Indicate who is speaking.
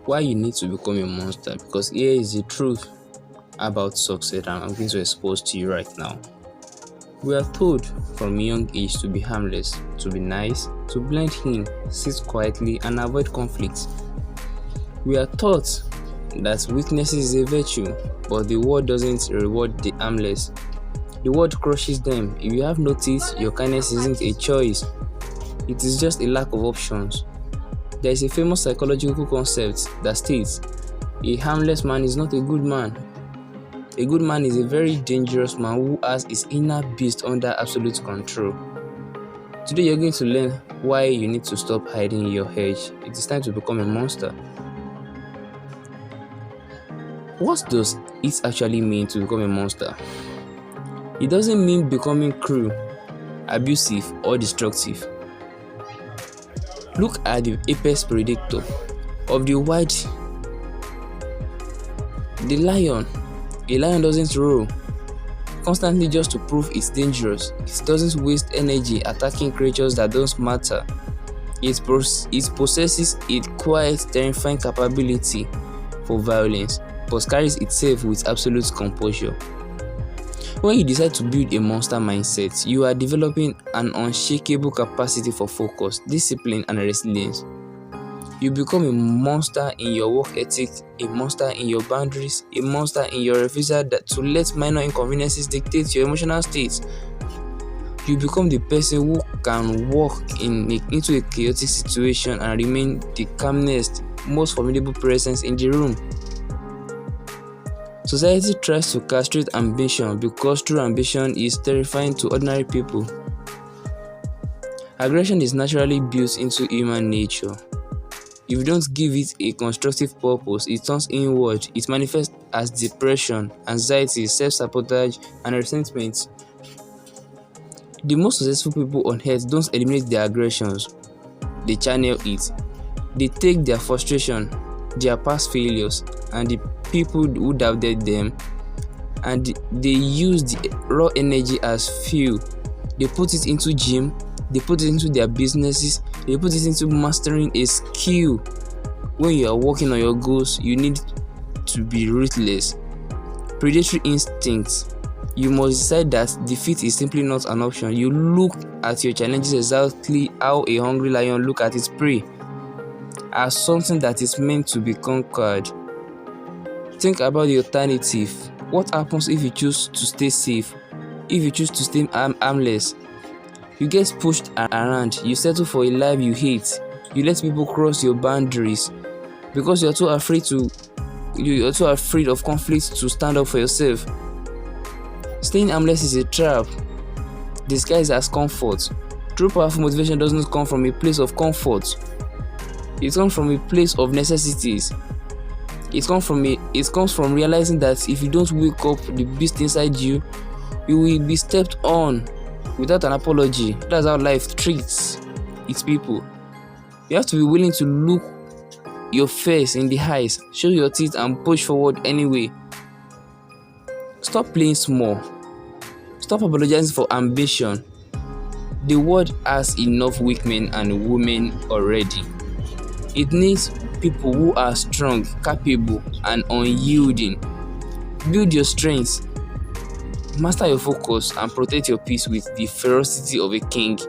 Speaker 1: Why you need to become a monster? Because here is the truth about success and I'm going to expose to you right now. We are told from a young age to be harmless, to be nice, to blend in, sit quietly and avoid conflicts. We are taught that weakness is a virtue, but the world doesn't reward the harmless. The world crushes them. If you have noticed, your kindness isn't a choice. It is just a lack of options. There is a famous psychological concept that states, a harmless man is not a good man. A good man is a very dangerous man who has his inner beast under absolute control. Today you're going to learn why you need to stop hiding your edge. It is time to become a monster. What does it actually mean to become a monster? It doesn't mean becoming cruel, abusive, or destructive. Look at the apex predator of the wild. The lion. A lion doesn't roar constantly just to prove it's dangerous. It doesn't waste energy attacking creatures that don't matter. It possesses a quiet, terrifying capability for violence, but carries itself with absolute composure. When you decide to build a monster mindset, you are developing an unshakable capacity for focus, discipline, and resilience. You become a monster in your work ethic, a monster in your boundaries, a monster in your refusal to let minor inconveniences dictate your emotional state. You become the person who can walk into a chaotic situation and remain the calmest, most formidable presence in the room. Society tries to castrate ambition because true ambition is terrifying to ordinary people. Aggression is naturally built into human nature. If you don't give it a constructive purpose, it turns inward. It manifests as depression, anxiety, self-sabotage, and resentment. The most successful people on earth don't eliminate their aggressions. They channel it. They take their frustration, their past failures, and the people who doubted them, and they use the raw energy as fuel. They put it into gym, they put it into their businesses, they put it into mastering a skill. When you are working on your goals, you need to be ruthless. Predatory instincts. You must decide that defeat is simply not an option. You look at your challenges exactly how a hungry lion looks at its prey, as something that is meant to be conquered. Think about the alternative. What happens if you choose to stay safe? If you choose to stay harmless? You get pushed around. You settle for a life you hate. You let people cross your boundaries because you're too afraid of conflict to stand up for yourself. Staying harmless is a trap disguised as comfort. True powerful motivation doesn't come from a place of comfort. It comes from a place of necessities. It comes from realizing that if you don't wake up the beast inside you, you will be stepped on without an apology. That's how life treats its people. You have to be willing to look your face in the eyes, show your teeth, and push forward anyway. Stop playing small. Stop apologizing for ambition. The world has enough weak men and women already. It needs people who are strong, capable, and unyielding. Build your strengths, master your focus, and protect your peace with the ferocity of a king.